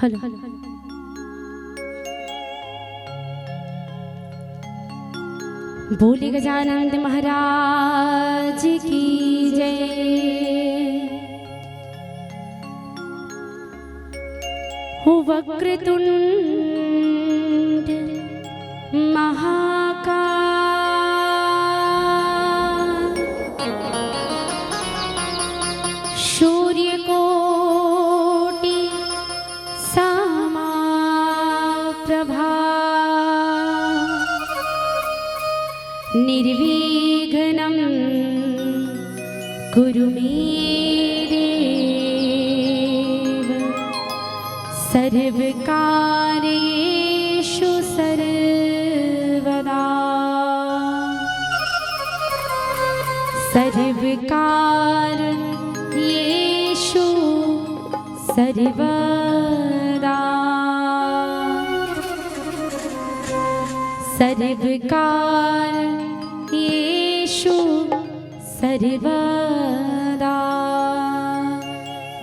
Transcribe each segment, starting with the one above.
Hello बोले गजानंद महाराज की जय। हो वक्रतुंड महाकाल सूर्यकोटि समप्रभा निर्विघ्नं कुरु मे देव सर्वकार्येषु सर्वदा सर्वकार्येषु सर्वदा सर्वकार्येषु सर्वदा।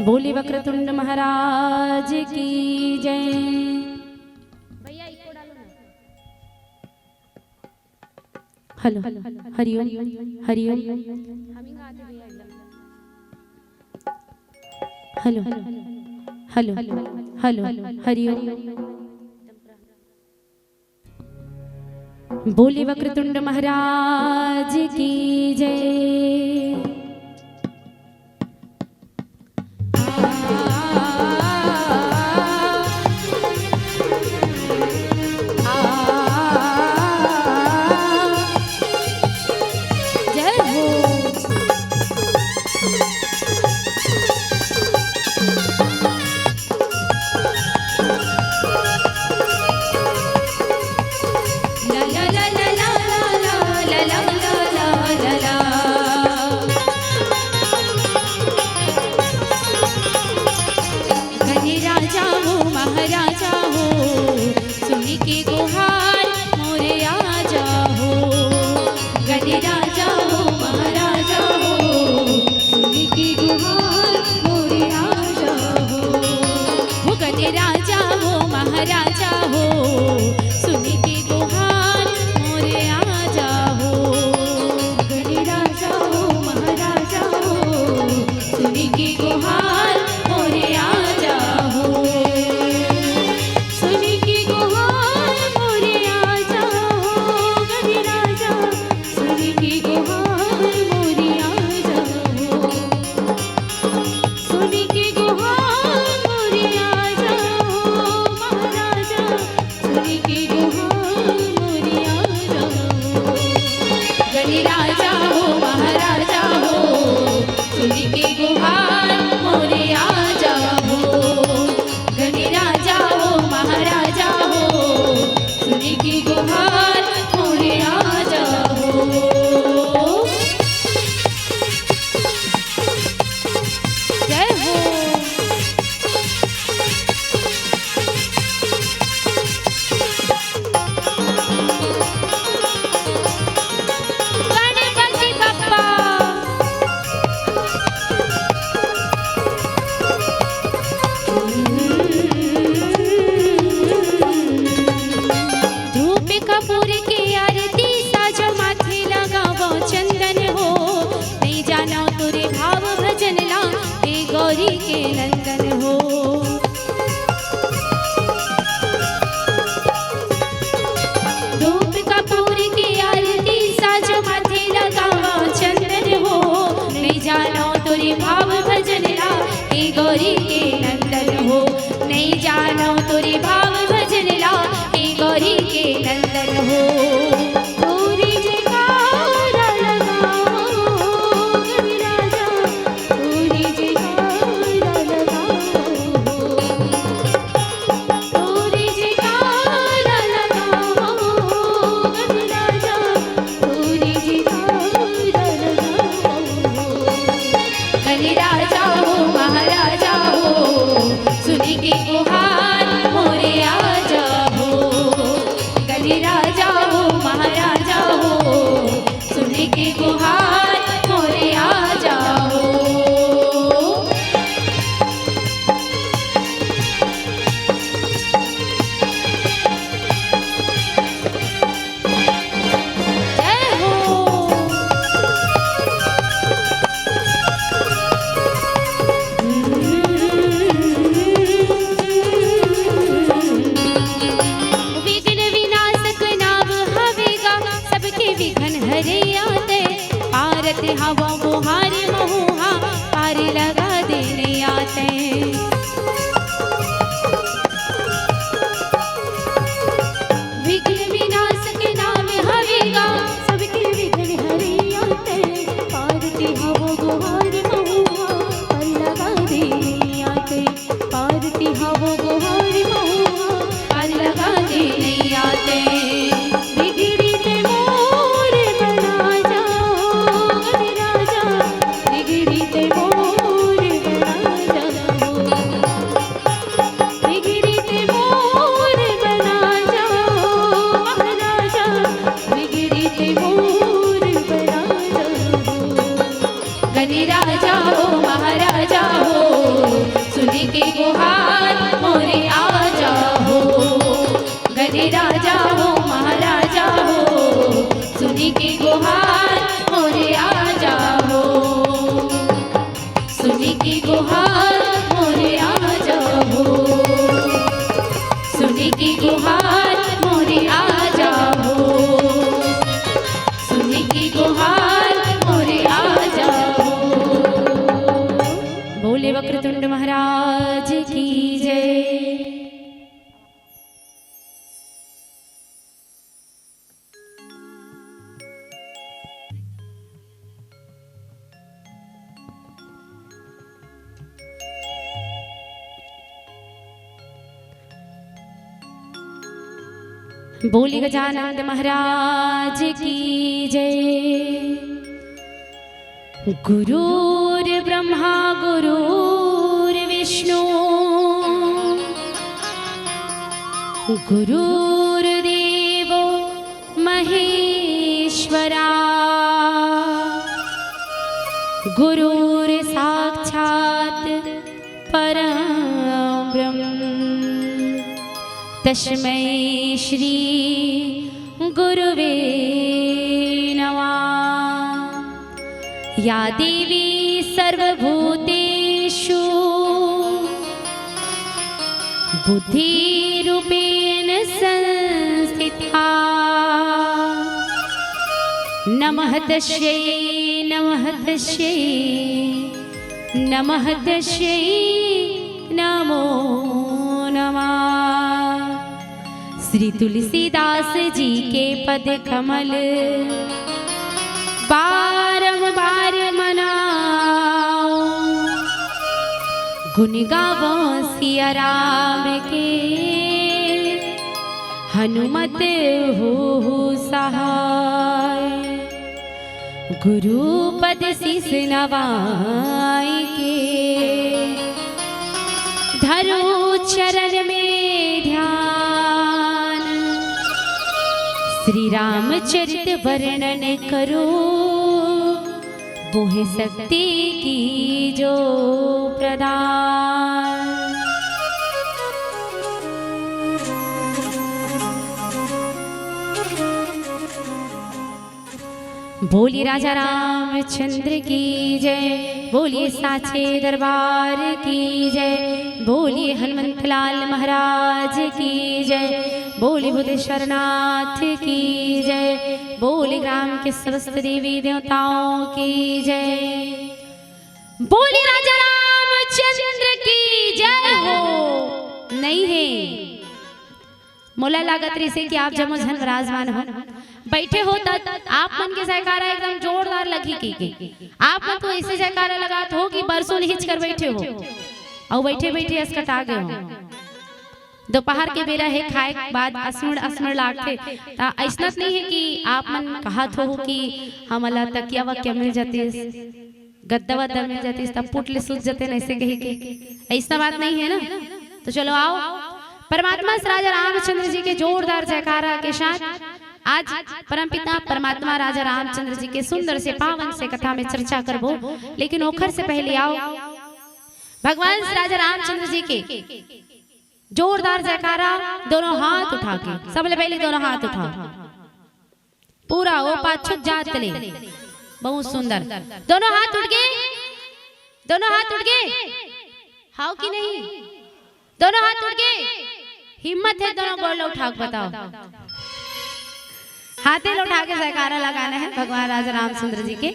बोले वक्रतुंड महाराज की जय। भैया इको डालो ना। Hello Hariom Hariom hello hello hello Hariom. बोले वक्रतुंड महाराज की जय। राजा हो सुन के गुहार मोरे आजा हो। गणि राजा हो महाराजा हो सुन के गुहार मोरे आजा हो। सुन के गुहार मोरे आजा हो। गणि राजा सुन के गुहार मोरे आजा हो। सुन के गुहार मोरे आजा गणि राजा हो महाराजा हो सुन के गुहार मोरे आजा हो। गणि राजा हो महाराजा हो सुन के गुहार मोरे आजा हो। जय हो। कपूर की आरती साजो माथे लगावो चंदन हो। नहीं जानो तुरे भाव भजन ला हे गौरी के नंदन हो। धूप कपूर की आरती साजो माथे लगावो चंदन हो। नहीं जानो तुरे भाव भजन ला हे गौरी के नंदन हो। नहीं जानो तुरे भाव भजन ला हे गौरी के नंदन हो। पूरी जयकारा लगाओ गणि राजा पूरी जयकारा लगाओ। पूरी जयकारा लगाओ गणि राजा पूरी जयकारा लगाओ। गणि राजा हो महाराजा हो सुन के गुहार मोरे आजा हो। गणि हावो गुहार महुआ पर लगा दे नैया के पारती हावो गुहार महुआ पर लगा दे नैया के बिगड़ी ते मोर बना जाओ राजा बिगड़ी ते मोर बना जाओ बिगड़ी ते मोर बना जाओ राजा बिगड़ी ते मोर बना जाओ गनी राजा हो महाराजा हो सुनी के गुहार मोरे आ जाओ गनी राजा हो महाराजा हो सुनी के गुहार मोरे आ जाओ सुनी की गुहार मोरे आ जाओ सुनी की गुहार मोरे आ जाओ सुनी की गुहार मोरे आ जाओ बोले वक्रतुंड महाराज की जय। बोली गजानंद महाराज की जय। गुरुर् ब्रह्मा गुरुर्विष्णु गुरुर्देवो महेश्वरा गुरुर्साक्षात् परं ब्रह्म तस्मै श्री गुरुवे नमः। या देवी सर्वभूतेषु बुद्धिरूपेण संस्थिता नमः तस्यै नमः तस्यै नमः तस्यै नमो नमः। श्री तुलसीदास जी के पद कमल बारंबार मनाओ गुण गावो सिया राम के हनुमत हो सहाय गुरु पद शीस नवाई के धरो चरण में ध्यान श्री रामचरित वर्णन करो मोह शक्ति की जो प्रदान। बोलिए राजा रामचंद्र की जय बोलिए साचे दरबार की जय बोलिए हनुमंतलाल महाराज की जय बोलिए बुद्धेश्वरनाथ की जय बोलिए ग्राम के समस्त देवी देवताओं की जय बोलिए राजा रामचंद्र की जय हो। नहीं है मोला लागत रही से कि आप जमो झन विराजमान हो बैठे हो तब आप मन के जयकारा एकदम जोरदार लगी की आप मन को ऐसे जयकारा लगात हो कि बरसों हिच कर बैठे हो और बैठे बैठे अस्कटा गए हो। दोपहर के बेरा है खाए के बाद असमण लागते ता ऐसा नहीं है कि आप मन कहत हो कि हमला तकिया वकिया मिल जाती गद्दा वद्दा मिल जाती तब पुटले सूझ जाते ऐसे कहे के ऐसा बात नहीं है ना। तो चलो आओ परमात्मा राजा रामचंद्र जी के जोरदार जयकारा के साथ आज परमपिता परमात्मा राजा रामचंद्र जी के सुंदर से पावन से कथा में चर्चा करबो। लेकिन ओखर से पहले आओ भगवान राजा रामचंद्र जी के जोरदार जयकारा दोनों हाथ उठा के सबले पहले दोनों हाथ उठाओ पूरा वो पाछुक जात ले बहुत सुंदर दोनों हाथ उठ गए हाउ कि नहीं दोनों हाथ उठ गए हिम्मत है दोनों गोड़ उठा के बताओ हाथे उठा के जयकारा लगाना है भगवान राजा रामचंद्र जी के।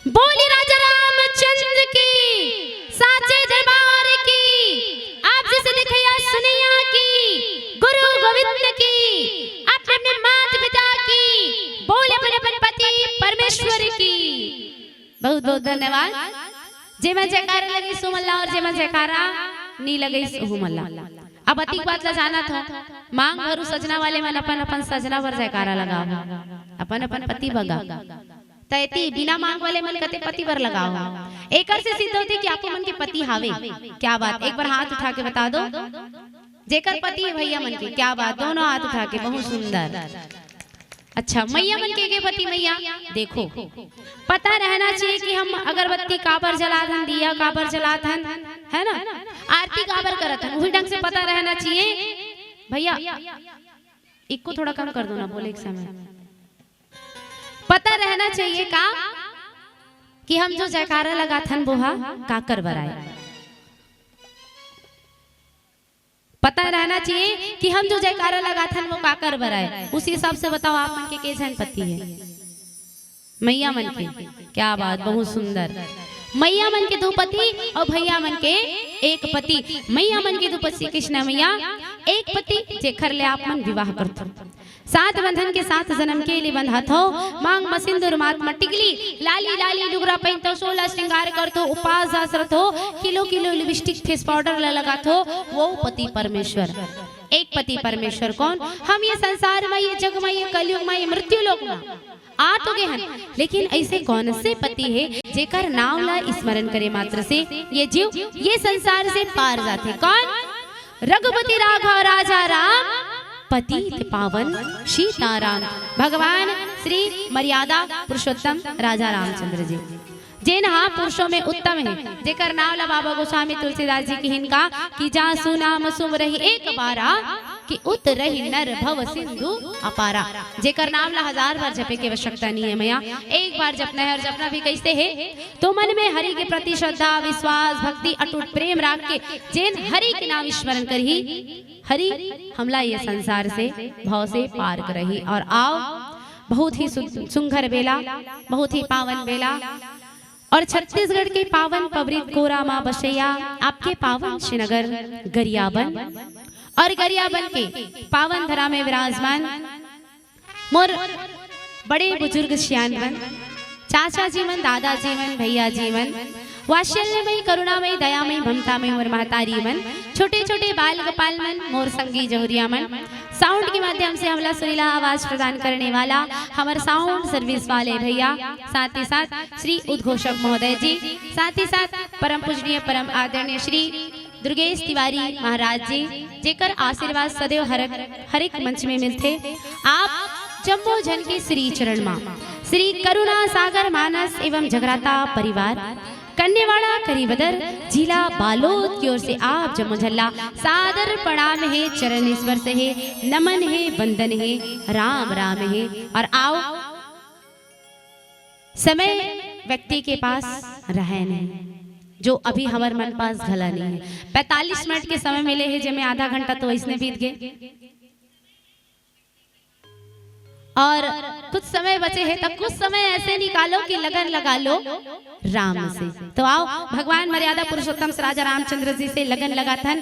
बोली राजा रामचंद्र की साचे दरबार की आप जैसे दिखया सुनिया की गुरु गोविंद की अपने माता पिता की बोले अपने पति परमेश्वर की बहुत बहुत धन्यवाद। जे मैं जयकारा लगी सुमल्ला और जे मैं जयकारा नी लगी सुमल्ला। अब अतिक बात ला जाना था मांग भरू सजना वाले मन अपन अपन सजना पर जयकारा लगाओ, अपन अपन पति बगा तैती बिना मांग वाले मन कते पति पर लगाओ। एकर से सिद्ध होती कि आपको मन के पति हावे। क्या बात, एक बार हाथ उठा के बता दो जेकर पति है भैया मन के। क्या बात, दोनों हाथ उठा के, बहुत सुंदर। अच्छा मैया मन के पति मैया देखो, पता रहना चाहिए कि हम अगरबत्ती काबर जलाथन, दिया काबर जलाथन, है ना, आरती काबर करथन, वही ढंग से पता रहना चाहिए भैया। इको थोड़ा कम कर दो ना, बोले एक समय। पता रहना चाहिए का कि हम जो जयकारा लगाथन बोहा काकर बराए। पता रहना चाहिए कि हम जो जयकारा लगाथन वो काकर बराए। उसी हिसाब से बताओ आप मन के जन पति है मैया मन के। क्या बात, बहुत सुंदर। मैया मन के दो पति और भैया मन के एक पति। मैया मन के दो पति कृष्ण मैया एक पति जेखर ले आप मन विवाह करथो। सात बंधन के साथ जन्म के लिए बंधात हो। मांग मसिंदुर मातमा टिकली लाली लाली लुगरा पहनतो, 16 श्रृंगार करतो, उपास आसरत हो, kilo kilo lipstick face powder लगात हो। वो पति परमेश्वर, एक पति परमेश्वर कौन? हम ये संसार में, ये जग में, ये कलयुग में, ये मृत्यु लोक में आ तो गए हैं, लेकिन ऐसे कौन से पति है जेकर नाम ला स्मरण करे मात्र से ये जीव ये संसार से पार जाते? कौन? रघुपति राघव राजा राम, पतित पावन सीताराम, भगवान श्री मर्यादा पुरुषोत्तम राजा रामचंद्र जी। जिन हाँ पुरुषों में उत्तम है, जेकर नाम ला बाबा गोस्वामी तुलसीदास जी की हिनका कि जा सुनाम सुम रही एक बारा, कि उत रही नर भव सिंधु अपारा। जेकर नाम ला 1000 बार जपे की आवश्यकता नहीं है मैया, एक बार जपना है। और जपना भी कैसे है? तो मन में हरि के प्रति श्रद्धा विश्वास भक्ति अटूट प्रेम रख के जिन हरि के नाम स्मरण करही, हरि हमला ये संसार से भव से पार करही। और आओ बहुत ही सुंदर बेला, बहुत ही पावन बेला, और छत्तीसगढ़ के पावन पवित्र कोरा माँ बसैया आपके पावन श्रीनगर गरियाबन और गरियाबन के पावन धरा में विराजमान मोर बड़े बुजुर्ग सियानवन चाचा जीवन, दादा जीवन, भैया जीवन, वात्सल्यमयी करुणामयी दयामयी ममतामयी मोर महतारी मन, छोटे छोटे बाल गोपाल मन, मोर संगी जौहरिया मन। साउंड के माध्यम से हमला सुरीला आवाज प्रदान करने वाला हमारे साउंड सर्विस वाले भैया, साथ ही साथ श्री उद्घोषक महोदय जी, साथ ही साथ परम पूजनीय परम आदरणीय श्री दुर्गेश तिवारी महाराज जी, जेकर आशीर्वाद सदैव हर एक मंच में मिलते। आप जम्मो जन के श्री चरण मां श्री करुणा सागर मानस एवं जगराता परिवार कन्यावाड़ा करीबदर जिला बालोद की ओर से आप जम्मो झल्ला सादर प्रणाम है, चरण स्पर्श है, नमन है, वंदन है, राम राम है। और आओ समय व्यक्ति के पास रहे नहीं, जो अभी हमारे मन पास घला नहीं है। 45 मिनट के समय मिले हैं, जिसमें आधा घंटा तो इसने बीत गए और कुछ समय बचे हैं, तो कुछ समय ऐसे निकालो कि लगन लगा लो राम से। तो आओ भगवान मर्यादा पुरुषोत्तम राजा रामचंद्र जी से लगन लगाथन।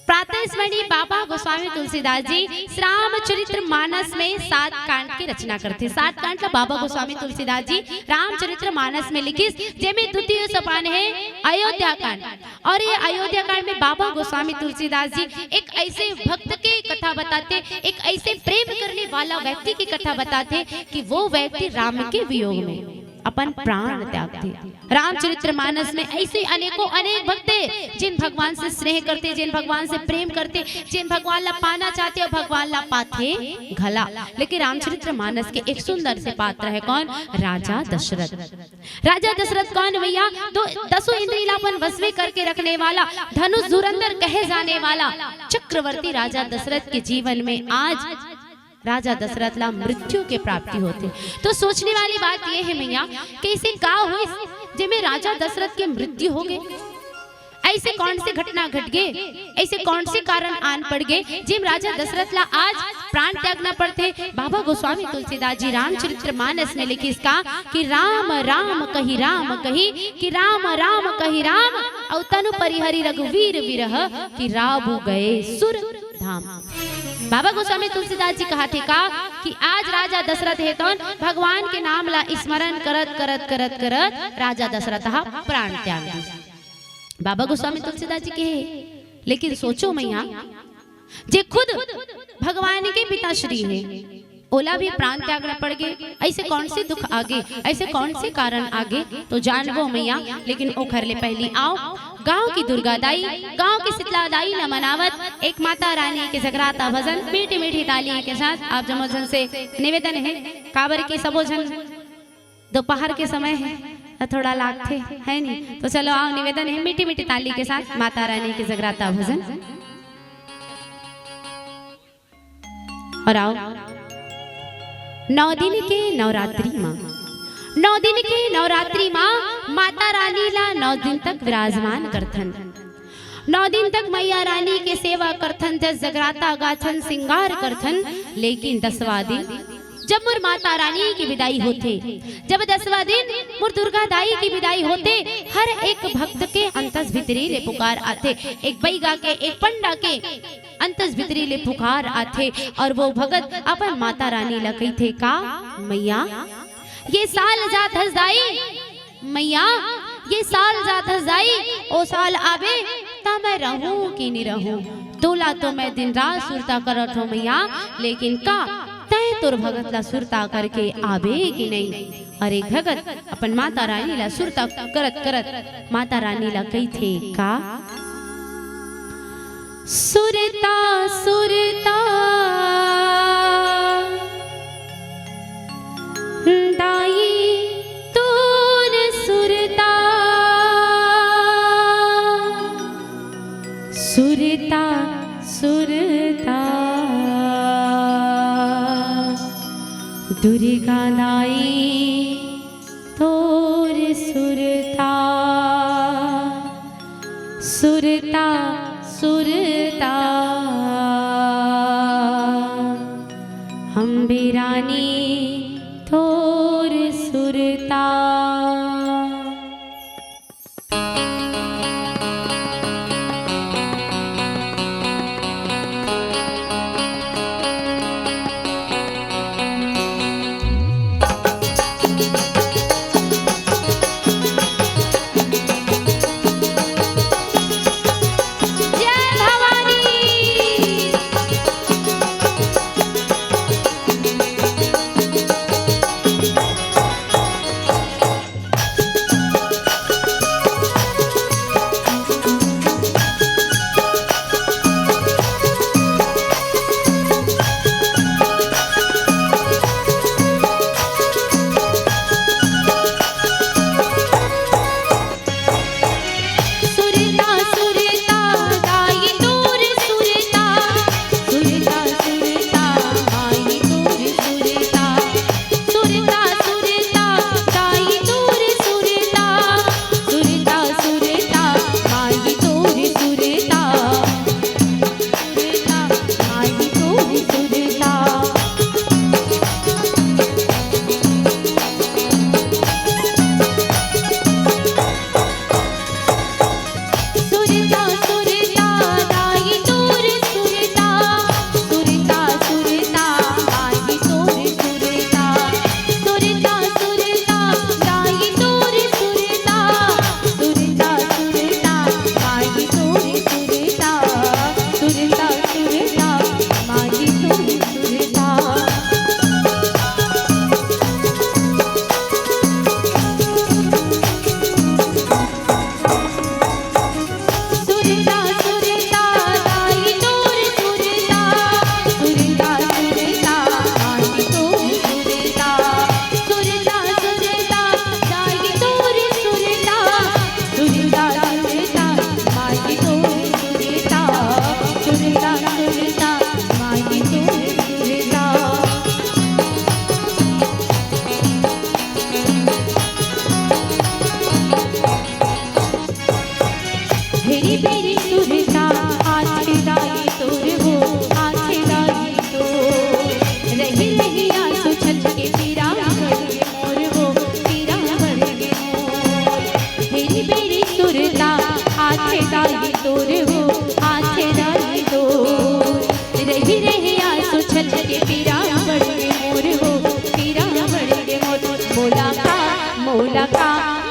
प्रातः स्मरणीय बाबा गोस्वामी तुलसीदास जी रामचरित्र मानस में 7 कांड की रचना करते। 7 कांड का बाबा गोस्वामी तुलसीदास जी रामचरित्र मानस में लिखी, जिसमें द्वितीय सोपान है अयोध्या कांड। और ये अयोध्या कांड में बाबा गोस्वामी तुलसीदास जी एक ऐसे भक्त की कथा बताते, एक ऐसे प्रेम करने वाला व्यक्ति की कथा बताते कि वो व्यक्ति राम के वियोग में अपन प्राण त्यागते। रामचरित्र मानस में ऐसे अनेकों अनेक भक्त हैं जिन भगवान से स्नेह करते, जिन भगवान से प्रेम करते, जिन भगवान ला पाना चाहते और भगवान ला पाते घला। लेकिन रामचरित्र मानस के एक सुंदर से पात्र है कौन? राजा दशरथ। राजा दशरथ कौन भैया? तो 10 इंद्रिय अपन वश करके रखने वाला, धनुष धुरंधर कहे जाने वाला चक्रवर्ती राजा दशरथ के जीवन में आज राजा दशरथ ला मृत्यु के प्राप्ति होते। तो सोचने वाली बात यह है मैया कि इसे का हुई जिसमें राजा दशरथ की मृत्यु हो गई? ऐसे कौन से घटना घट गए, ऐसे कौन से कारण आन पड़ गए जिम राजा दशरथ ला आज प्राण त्यागना पड़ते? बाबा गोस्वामी तुलसीदास जी रामचरित्र मानस में लिखी इसका कि राम राम कही राम कही, कि राम राम कही राम और तनु परिहरि रघुवीर विरह, कि राबु गए सुर धाम। बाबा गोस्वामी तुलसीदास जी कहा थे का कि आज राजा दशरथ है तो भगवान के नाम ला स्मरण करत करत करत करत राजा दशरथ प्राण त्याग दी। बाबा गोस्वामी तुलसीदास जी के लेकिन सोचो मैया जे खुद भगवान के पिताश्री है ओला भी प्राण त्यागना पड़ गए, ऐसे कौन से दुख आगे, ऐसे कौन से कारण आगे तो जानबो मैया। लेकिन ओखर ले पहली आओ गांव की दुर्गा दाई, गांव की शीतला दाई न मनावत एक माता रानी के जगराता भजन मीठी मीठी ताली के साथ आप जमोजन से निवेदन है काबर की सबोजन दोपहर के समय है थोड़ा लागते है नहीं तो चलो आओ निवेदन है मीठी मीठी ताली के साथ माता रानी के जगराता भजन। और आओ 9 दिन के नवरात्रि माँ, 9 दिन के नवरात्रि माँ माता रानी ला 9 दिन तक विराजमान करथन, 9 दिन तक मैया रानी के सेवा करथन, जस जगराता गाथन श्रृंगार करथन। लेकिन 10वां दिन जब मुर माता रानी की विदाई होते, जब 10वां दिन मुर दुर्गा दाई की विदाई होते, हर एक भक्त के अंतस भितरी ले पुकार आते, एक बैगा के एक पंडा के अंतस भितरी ले पुकार आते और वो भगत अपन माता रानी ला कही का मैया ये साल जात हसदाई, मैया ये साल जात हसदाई, ओ साल आवे ता मैं रहूं कि नहीं रहूं, तोला तो मैं दिन रात सुरता करत हूं मैया, लेकिन का तय तुर भगत ला सुरता करके आवे कि नहीं। अरे भगत अपन माता रानी ला सुरता करत करत माता रानी ला कही थे का सुरता सुरता दाई तूर सुरता, सुरता सुरता दुर्गा दाई तोर सुरता, सुरता सुरता अम्बे रानी तोर सुरता। आछे दाई तोर हो आछे दाई तोर रही रही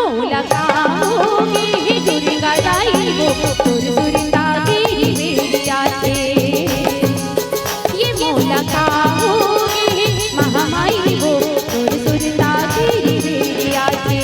मौला का होगी दुर्गा दाई वो सुर सुरता गिरी बेरिया से। ये मौला का होगी महामाई वो सुर सुरता गिरी बेरिया से।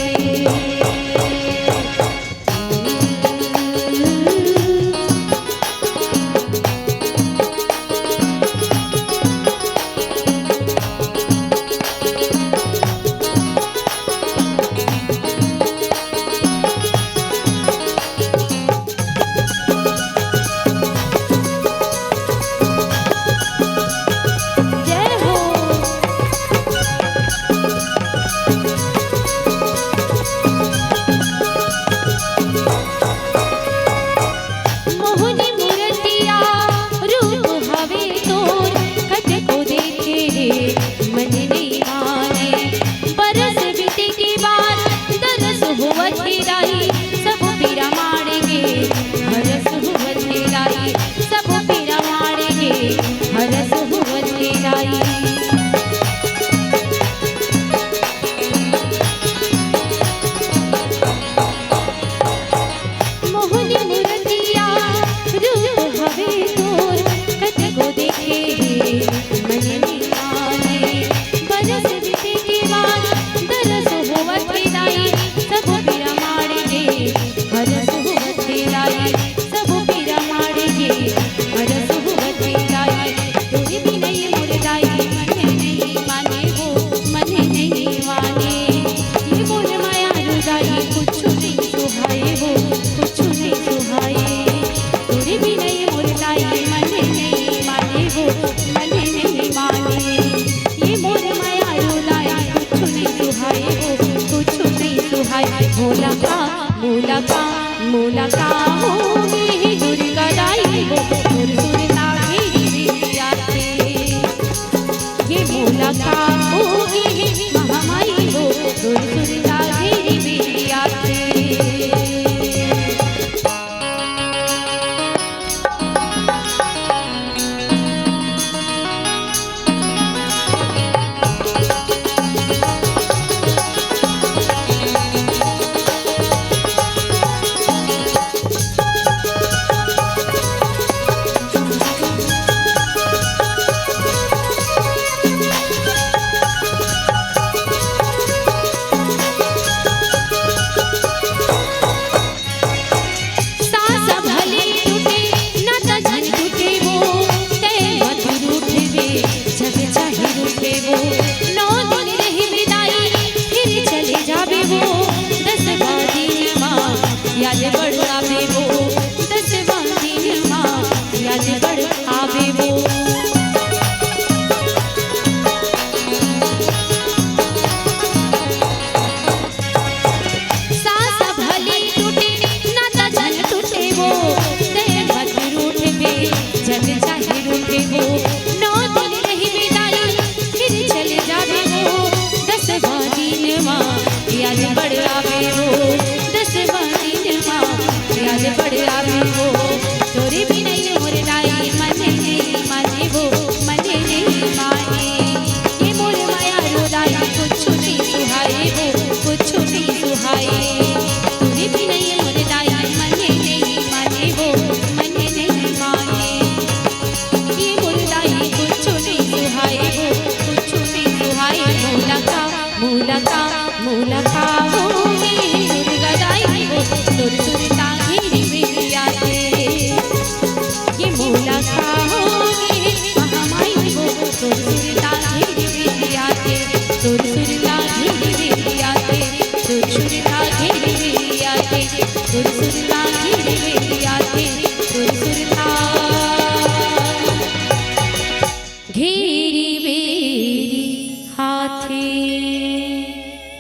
मौला का होगी दुर्गा दाई वो सुर सुरता गिरी बेरिया से। ये मौला का होगी महामाई वो सुर सुरता गिरी बेरिया से।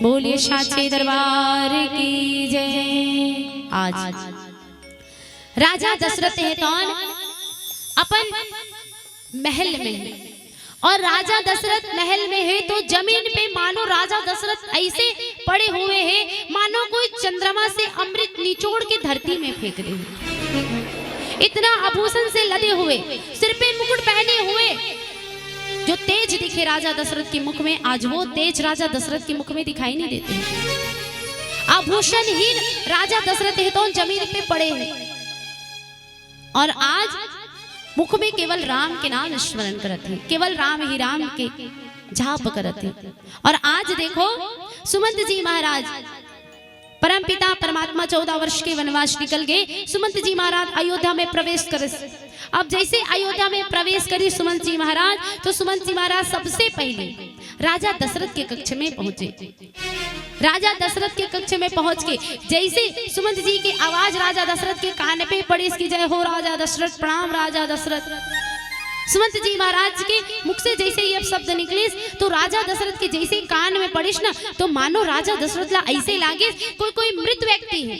बोलिए साचे दरबार की जय। आज राजा दशरथ है कौन? अपन महल में है और राजा दशरथ महल में है तो जमीन पे मानो राजा दशरथ ऐसे पड़े हुए हैं मानो कोई चंद्रमा से अमृत निचोड़ के धरती में फेंक दे। इतना आभूषण से लदे हुए, सिर पे मुकुट पहने हुए, जो तेज दिखे राजा दशरथ के मुख में, आज वो तेज राजा दशरथ के मुख में दिखाई नहीं देते। आभूषणहीन राजा दशरथ हितौन जमीन पे पड़े हैं और आज मुख में केवल राम के नाम स्मरण करते हैं, केवल राम ही राम के जाप करते हैं। और आज देखो सुमंत जी महाराज परम पिता परमात्मा 14 वर्ष के वनवास निकल गए। सुमंत जी महाराज अयोध्या में प्रवेश करे। अब जैसे अयोध्या में प्रवेश करी सुमंत जी महाराज, तो सुमंत जी महाराज सबसे पहले राजा दशरथ के कक्ष में पहुंचे। राजा दशरथ के कक्ष में पहुंच के जैसे सुमंत जी की आवाज राजा दशरथ के कान पे पड़ी, इसकी जय हो राजा दशरथ, प्रणाम राजा दशरथ। सुमंत जी महाराज के मुख से जैसे ये शब्द निकले तो राजा दशरथ के जैसे कान में पड़िस ना, तो मानो राजा दशरथ ला ऐसे लागे कोई मृत व्यक्ति है,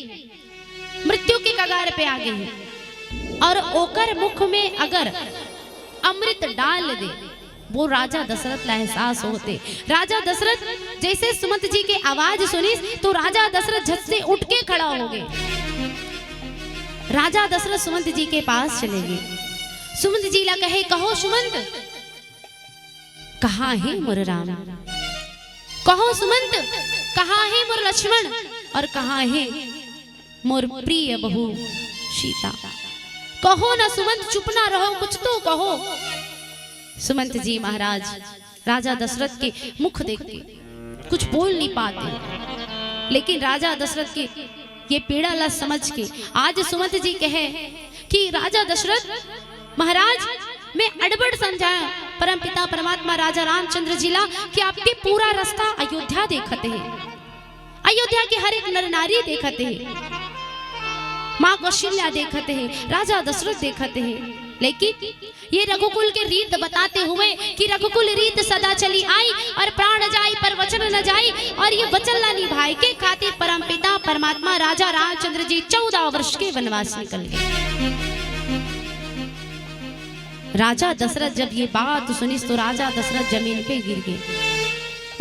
मृत्यु के कगार पे आ गए हैं। और ओकर मुख में अगर अमृत डाल दे, वो राजा दशरथ ला एहसास होते। राजा दशरथ जैसे सुमंत जी की आवाज सुनी तो राजा दशरथ झट से उठ के खड़ा हो गए। राजा दशरथ सुमंत जी के पास चले गए। सुमंत जी ला कहे, कहो सुमंत, कहाँ है मोर राम? कहो सुमंत, कहाँ है मोर लक्ष्मण? और कहाँ है मोर प्रिय बहू सीता? कहो ना सुमंत, चुप ना रहो, कुछ तो कहो। सुमंत जी महाराज राजा दशरथ के मुख देख के कुछ बोल नहीं पाते, लेकिन राजा दशरथ के ये पीड़ा ला समझ के आज सुमंत जी कहे कि राजा दशरथ महाराज, मैं अड़बड़ समझाया परम पिता परमात्मा राजा रामचंद्र जी ला कि आपके पूरा रास्ता अयोध्या देखते हैं, अयोध्या के हर एक नर नारी देखते हैं, माँ कौशल्या देखते हैं, राजा दशरथ देखते हैं। लेकिन ये रघुकुल के रीत बताते हुए कि रघुकुल रीत सदा चली आई और प्राण जाई पर वचन न जाई, और ये वचन ला निभाए के खातिर परम पिता परमात्मा राजा रामचंद्र जी 14 वर्ष के वनवास निकल गए। राजा दशरथ जब ये बात सुनी तो राजा दशरथ जमीन पे गिर गए,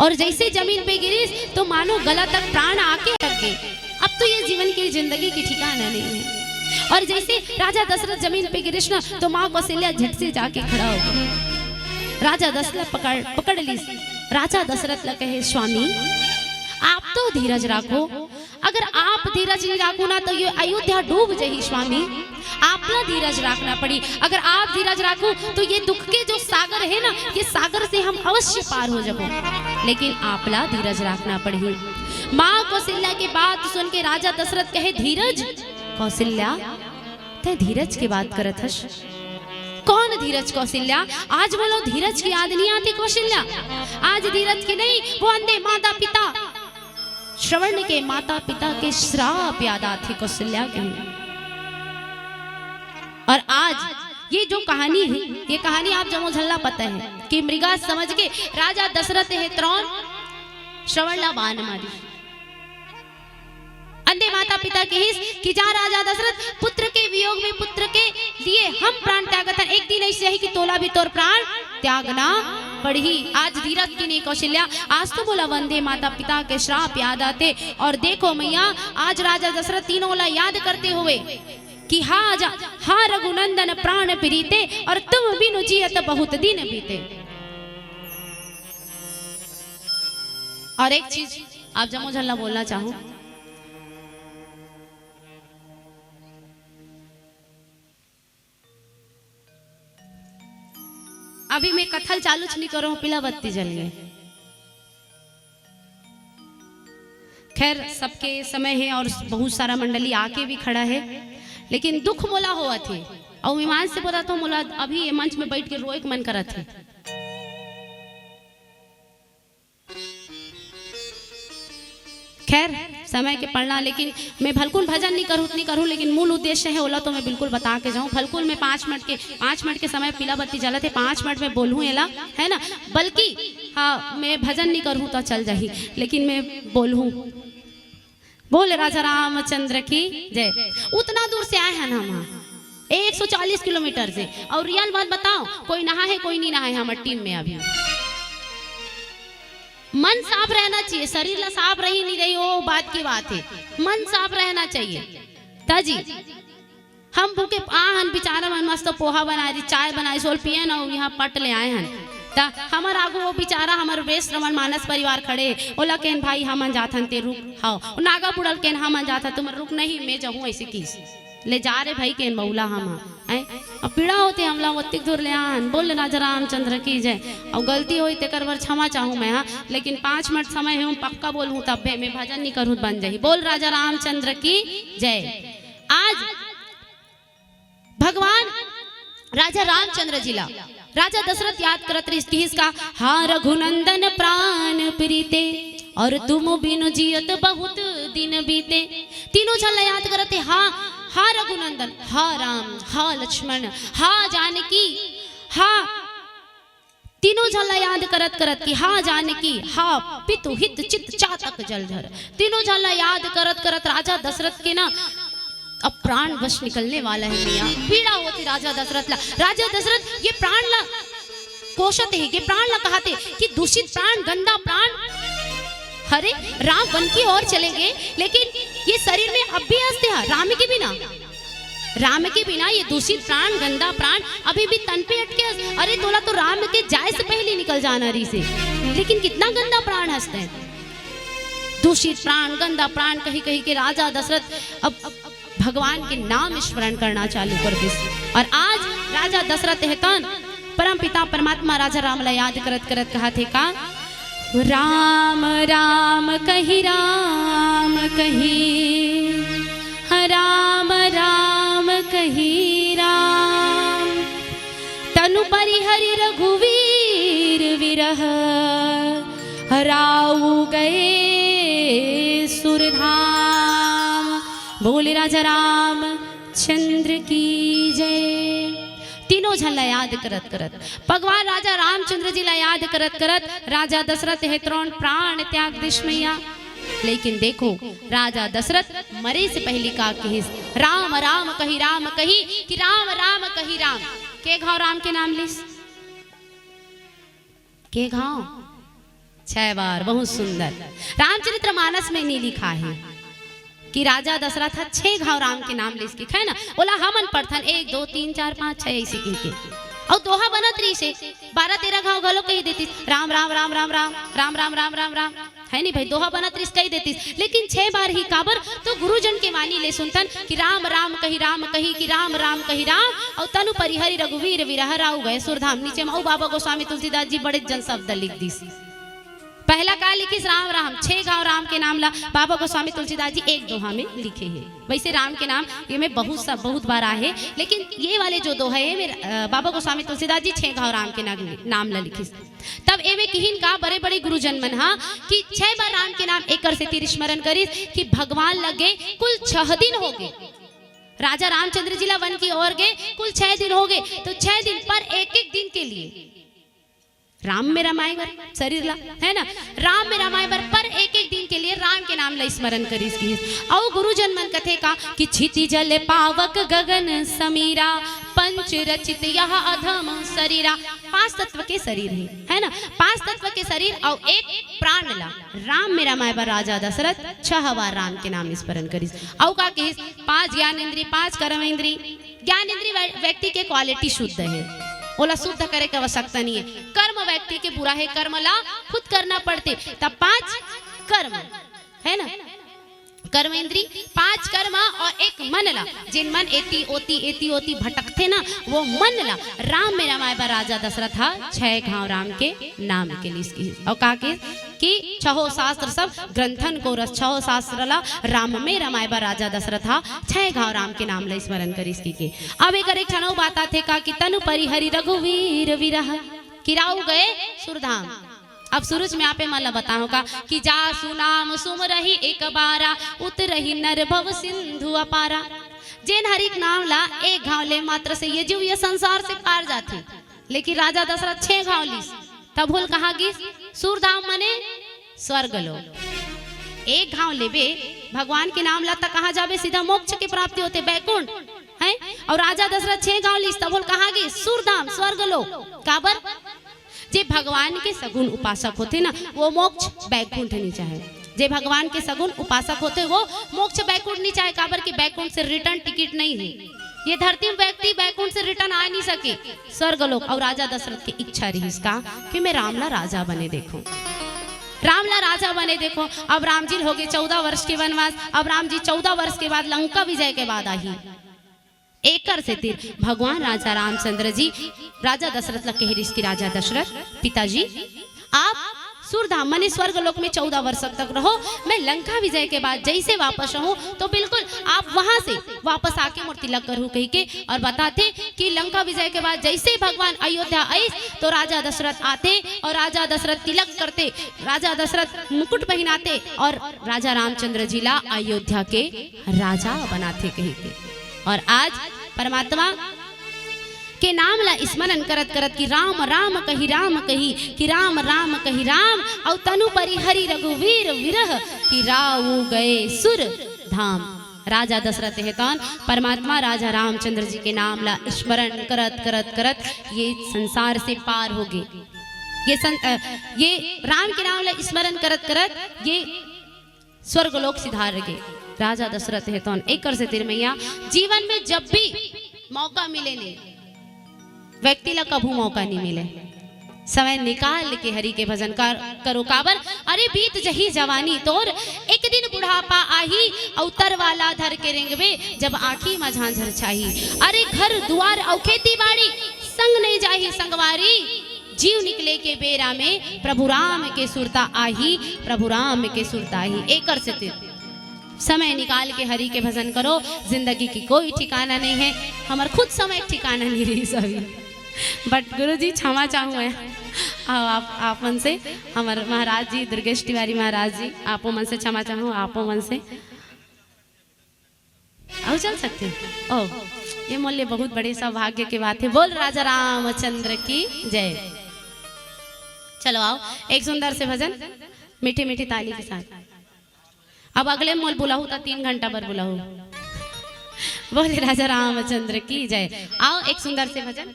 और जैसे जमीन पे गिरी तो मानो गला तक प्राण आके लग गए। अब तो ये जीवन की जिंदगी की ठिकाना नहीं है। और जैसे राजा दशरथ जमीन पे गिरे ना, तो माँ कौशल्या झट से जाके खड़ा हो गई। राजा दशरथ पकड़ ली। राजा दशरथ ला कहे, स्वामी आप तो धीरज राखो, अगर आप धीरज नहीं राखो ना तो ये अयोध्या डूब जाएगी। स्वामी आप ना धीरज रखना पड़ी, अगर आप धीरज राखो तो ये दुख के जो सागर है ना, ये सागर से हम अवश्य पार हो जाबो, लेकिन आप ला धीरज रखना पड़ी। माँ कौशल्या की बात सुन के राजा दशरथ कहे, धीरज? कौशल्या ते धीरज की बात करत हस? कौन धीरज कौशल्या? आज बोलो धीरज की याद नहीं आती कौशल्या? आज धीरज की नहीं, वो अंधे माता पिता श्रवण के माता पिता के श्राप याद आते कौशल्या के। और आज ये जो कहानी है, ये कहानी आप जमो झल्ला पता है कि मृगा समझ के राजा दशरथ है त्रौन श्रवण ला बाण मारी। अंधे माता पिता के हिस कि जा राजा दशरथ पुत्र के वियोग में पुत्र के लिए हम प्राण त्यागतन, एक दिन ऐसे ही कि तोला भी तोर प्राण त्यागना पड़ी। आज धीरज की नहीं कौशल्या, आज तो बोला वंदे माता पिता के श्राप याद आते। और देखो मैया आज राजा दशरथ तीनों ला याद करते हुए कि हाँ रघुनंदन प्राण प्रीते, और तुम बिनु जियत बहुत दिन बीते। और एक चीज आप जमो झल्ला बोलना चाहूं, अभी मैं कथल चालू नहीं कर रहा हूं, पिला बत्ती जल गए। खैर सबके समय है और बहुत सारा मंडली आके भी खड़ा है, लेकिन दुख मोला हुआ थे और विमान से बोला तो मोला अभी ये मंच में बैठ के रोए के मन करा थे। खैर समय के पढ़ना, लेकिन मैं भलकुल भजन नहीं करूँ, लेकिन मूल उद्देश्य है ओला तो मैं बिल्कुल बता के जाऊँ। भलकुल में 5 मिनट के समय पीला बत्ती जला थे, 5 मिनट में बोलूँ एला है ना, बल्कि हाँ मैं भजन नहीं करूँ तो चल जाही, लेकिन मैं बोलूँ बोल राजा रामचंद्र की जय। उतना दूर से आए हैं ना हम 140 किलोमीटर से, और रियल बात बताओ कोई नहा है कोई नहीं नहा है हमारे टीम में। अभी मन साफ रहना चाहिए, शरीर ला साफ रही नहीं रही वो बात की बात है, मन साफ रहना चाहिए। ताजी हम भूखे आहन बेचारा मन मस्त पोहा बना रही, चाय बनाई, सोल पिए ना यहाँ पट ले आए हैं, ता हमार आगू वो बेचारा हमार वेश श्रवण मानस परिवार खड़े ओला केन भाई हमन जाथन ते रुक हाओ नागा बुड़ल केन हमन जाथा तुम रुक नहीं मैं जाऊँ ऐसे किस ले जा रे भाई केन मौला हम अब पीड़ा होते हमला ओत्तिक दूर ले आन बोल राजा रामचंद्र की जय और गलती हुई ते करवर क्षमा चाहूँ मैं हाँ लेकिन 5 मिनट समय है पक्का बोलूँ तब मैं भजन नहीं करूँ बन जाही बोल राजा रामचंद्र की जय। आज भगवान राजा रामचंद्र जिला राजा दशरथ याद करत रही इसका हा रघुनंदन प्राण प्रीते और तुम बिनु जियत बहुत दिन बीते। तीनों झल याद करते हा रघुनंदन हा राम हा लक्ष्मण हा जानकी हा तीनों झल याद करत करत की हा जानकी हा पितु हित चित चातक जलधर। तीनों झल याद करत करत राजा दशरथ के ना अब प्राण वश निकलने वाला है मियाँ पीड़ा होती राजा दशरथ ला। राजा दशरथ ये प्राण ला कोशते है ये प्राण ला कहते कि दूषित प्राण गंदा प्राण। अरे राम वन की ओर चले गए लेकिन ये शरीर में अब भी हंसते हैं राम के बिना ये दूषित प्राण गंदा प्राण अभी भी तन पे अटके। अरे तोला तो राम के जाए से पहले निकल जाना री से लेकिन कितना गंदा प्राण हंसते हैं दूषित प्राण गंदा प्राण कहीं कहीं के राजा दशरथ अब भगवान के नाम स्मरण करना चालू कर दी। और आज राजा दशरथ हेतन परम पिता परमात्मा राजा राम ला याद करत करत कहा थे का राम राम कही राम राम कही राम तनु परिहरि रघुवीर विरह हराऊ गए सुरधाम। बोले राजा राम चंद्र की जय। तीनों झल्ला याद करत करत भगवान राजा रामचंद्र जी ला याद करत करत राजा दशरथ हेत्रोन प्राण त्याग दिश मैया। लेकिन देखो राजा दशरथ मरे से पहले का कही राम राम कही कि राम कही राम के घाव राम के नाम लिस के घाव 6 बार बहुत सुंदर। रामचरित्र मानस में नहीं लिखा है कि राजा दशरथ 6 घाव राम के नाम लिस के है ना बोला हमन पढ़थन 1 2 3 4 5 6 ऐसे के और दोहा बनत रही से 12-13 घाव गलो कही देती राम राम राम राम राम राम राम राम राम राम है नहीं भाई दोहा बनत रही कही देती लेकिन 6 बार ही काबर तो गुरुजन के वाणी ले सुनतन कि राम कही कि राम कही राम और तनु परिहरि रघुवीर विरह राऊ गए सुरधाम। नीचे में बाबा गोस्वामी तुलसीदास जी बड़े जन शब्द लिख दी पहला का लिखिस राम 6 गांव राम के नाम ला बाबा गोस्वामी तुलसीदास जी 1 दोहा में लिखे हैं। वैसे राम के नाम ये में बहुत बार आए लेकिन ये वाले जो दोहा है मेरे बाबा गोस्वामी तुलसीदास जी 6 गांव राम के नाम ला लिखिस। तब एवे किहिन का बड़े बड़े गुरुजन मन हा कि 6 बार राम के नाम एक से तीर स्मरण करिस कि भगवान लगे कुल 6 दिन हो गए राजा रामचंद्र जी ला वन की ओर गए कुल 6 दिन हो गए तो 6 दिन पर एक दिन के लिए राम में रमाए बर शरीर ला है ना राम में रमाए बर पर एक दिन के लिए राम के नाम ला स्मरण करिस की। और गुरुजन मन कथे का कि क्षिति जल पावक गगन समीरा पंच रचित यह अधम शरीरा। 5 तत्व के शरीर है ना 5 तत्व के शरीर और एक प्राण ला राम में रमाए बर राजा दशरथ 6 बार राम के नाम स्मरण करिस। और का कहिस 5 ज्ञान इंद्री 5 कर्म इंद्री। ज्ञान इंद्री व्यक्ति के क्वालिटी शुद्ध है ओला शुद्ध करे की आवश्यकता नहीं है। कर्म व्यक्ति के बुरा है कर्म ला खुद करना पड़ते तब 5 कर्म है ना कर्म इंद्री 5 कर्म और एक मन ला जिन मन एती ओती भटकते ना वो मन ला राम में रमाए बा राजा दशरथ 6 घाव राम के नाम के लिए। और का के कि 6 शास्त्र सब ग्रंथन को रस 6 शास्त्र ला राम में रमाए बा राजा दशरथ 6 घाव राम के नाम ला स्मरण करिस की। अब एक ठनौ बात आथे का कि तनु परिहरि रघुवीर विरह किराऊ गए सुरधाम। अब सूरज में आपे मला बताओ का कि जा सुनाम सुम रही एक बारा उतरही नर भव सिंधु अपारा। जेन हरिक नाम ला 1 घाव ले मात्र से ये जीव ये संसार से पार जाते लेकिन राजा दशरथ 6 घाव लिस तब भूल कहा गिस सुरधाम मने स्वर्ग लोक। 1 घाव लेबे भगवान के नाम ला तक कहा जाबे सीधा मोक्ष की प्राप्ति होते बैकुंठ है। और राजा दशरथ 6 घाव लिस तब भूल कहा गिस सुरधाम स्वर्ग लोक। काबर जे भगवान के सगुण उपासक होते ना वो मोक्ष बैकुंठ नहीं चाहे। जे भगवान के सगुण उपासक होते वो मोक्ष बैकुंठ नहीं चाहे काबर कि बैकुंठ से रिटर्न टिकट नहीं है ये धरती में व्यक्ति बैकुंठ से रिटर्न आ नहीं सके, स्वर्गलोक। और राजा दशरथ की इच्छा रही इसका कि मैं रामला राजा बने देखूं, रामला राजा बने देखो। अब राम जी हो गए 14 वर्ष के वनवास। अब राम जी 14 वर्ष के बाद लंका विजय के बाद आई एकर से तीर भगवान राजा रामचंद्र जी राजा दशरथ ला कह की राजा दशरथ पिताजी आप सूरधाम मने स्वर्ग लोक में 14 वर्ष तक रहो, मैं लंका विजय के बाद जैसे वापस रहूं तो बिल्कुल आप वहां से वापस आके मोर तिलक करूं कह के। और बताते कि लंका विजय के बाद जैसे भगवान अयोध्या आए तो राजा दशरथ आते और राजा दशरथ तिलक करते, राजा दशरथ मुकुट पहनाते और राजा रामचंद्र जी ला अयोध्या के राजा बनाते कह के। और आज परमात्मा के नाम ला स्मरण करत करत कि राम राम कही राम कही कि राम राम कही राम और तनु परि हरि रघुवीर विरह कि राऊ गए सुर धाम। राजा दशरथ हेतन परमात्मा राजा रामचंद्र जी के नाम ला स्मरण करत करत करत ये संसार से पार हो गए। ये राम के नाम ला स्मरण करत करत ये स्वर्गलोक सिधार गए। राजा दशरथ हेतन एक से तिर मैया जीवन में जब भी मौका मिले नहीं व्यक्ति ला कभू मौका नहीं मिले, समय निकाल के हरि के भजन करो काबर। अरे बीत जही जवानी तोर एक दिन बुढ़ापा आही अवतर वाला धर के रेंगवे जब आँखी में झांझर छाही। अरे घर द्वार और खेती बाड़ी संग नहीं जाही संगवारी, जीव निकले के बेरा में प्रभु राम के सुरता आही, प्रभु राम के सुरता आही। एकर से तीर समय निकाल के हरि के भजन करो। जिंदगी की कोई ठिकाना नहीं है, हमार खुद समय ठिकाना नहीं रही सभी। बट गुरु जी क्षमा चाहूँ मैं आप मन से, हमारे महाराज जी दुर्गेश तिवारी महाराज जी आपो मन से क्षमा चाहूँ, आपो मन से आओ चल सकते हैं। ओ ये मूल्य बहुत बड़े सौभाग्य की बात है। बोल राजा रामचंद्र की जय। चलो आओ एक सुंदर से भजन मीठी मीठी ताली के साथ। अब अगले मोल बुलाऊ तो 3 घंटा पर बुलाऊ। बोले राजा रामचंद्र की जय। आओ एक सुंदर से भजन।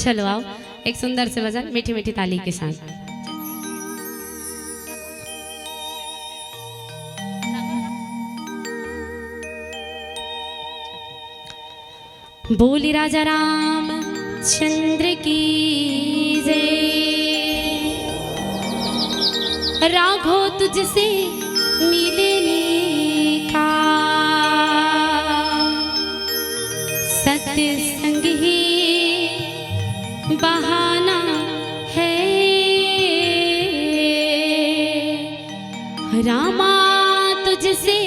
चलो आओ एक सुंदर से भजन मीठी मीठी ताली के साथ। बोली राजा राम चंद्र की जय। राघो तुझसे मिलने का सत्संग ही बहाना है। रामा तुझसे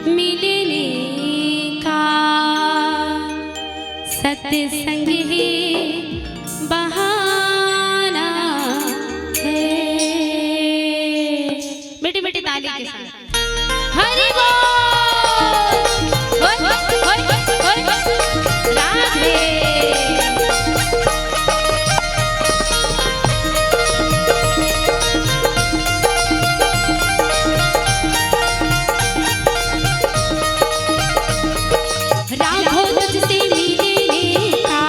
मिलने का सत्संग ही बहाना है। बेटी बेटी ताली के साथ हरि बोल राधे। राघो तुझसे मिलने का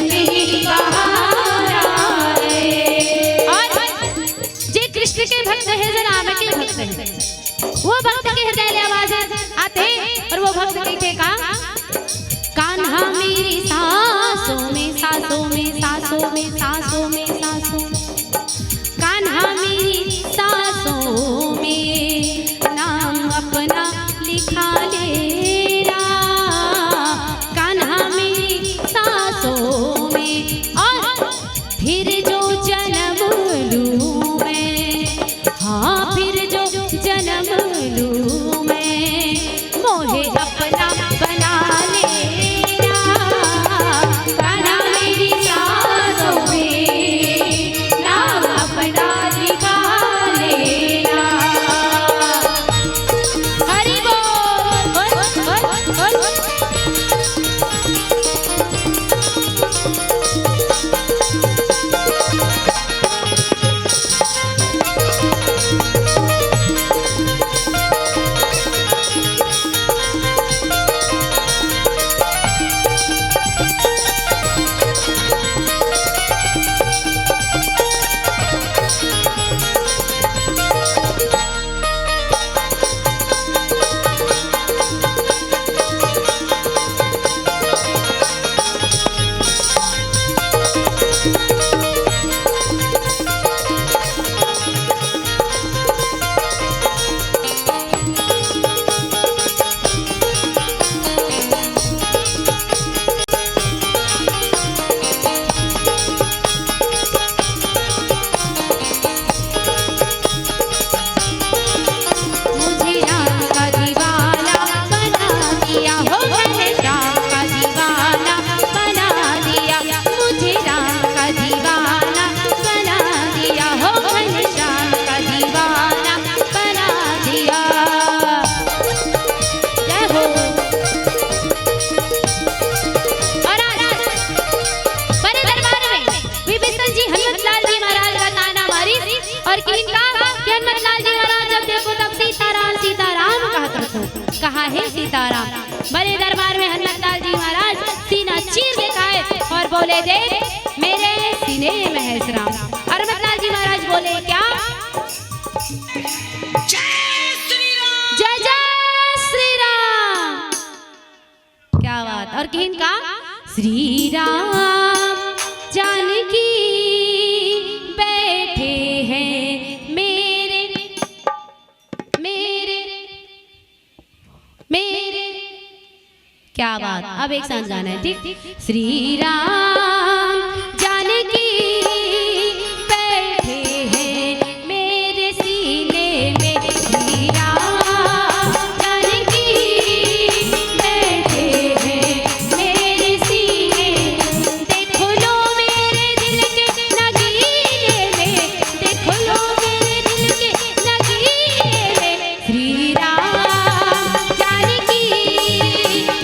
में बहार आए। और जे कृष्ण के भक्त है, जे राम के भक्त है, वो भक्त के हृदय में आवाज आते और वो भक्त कहते का कान्हा मेरी सांसों में सांसों में सांसों में सांसों में सांसों, कान्हा मेरी सांसों में नाम अपना लिखा लेना, कान्हा मेरी सांसों में। और फिर जो जन्म लूं मैं, हाँ फिर जो जन्म लूं मैं, मोहे अपना बना लेना, कान्हा मेरी सांसों में नाम अपना लिखा लेना। हरि बोल बोल बोल। कहाँ है सीताराम? बड़े दरबार में हनुमतलाल जी महाराज सीना चीर दिखाए और बोले देख मेरे सीने में है श्री राम। हनुमतलाल जी महाराज बोले क्या? जय जय श्री राम। क्या बात। और किन का? श्री राम जानकी बैठे हैं मेरे मेरे मेरे। क्या बात। अब एक साथ गाना है, ठीक? श्री राम जानकी बैठे हैं मेरे सीने में, श्री राम जानकी बैठे हैं मेरे सीने। देखो लो मेरे दिल के नगीने में, देखो लो मेरे दिल के नगीने में, श्री राम जानकी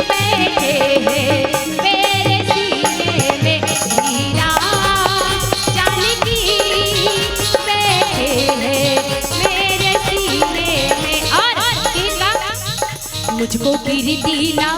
बैठे हैं मेरे सीने में, श्री राम जानकी बैठे हैं मेरे सीने में। और मुझको गिरती ना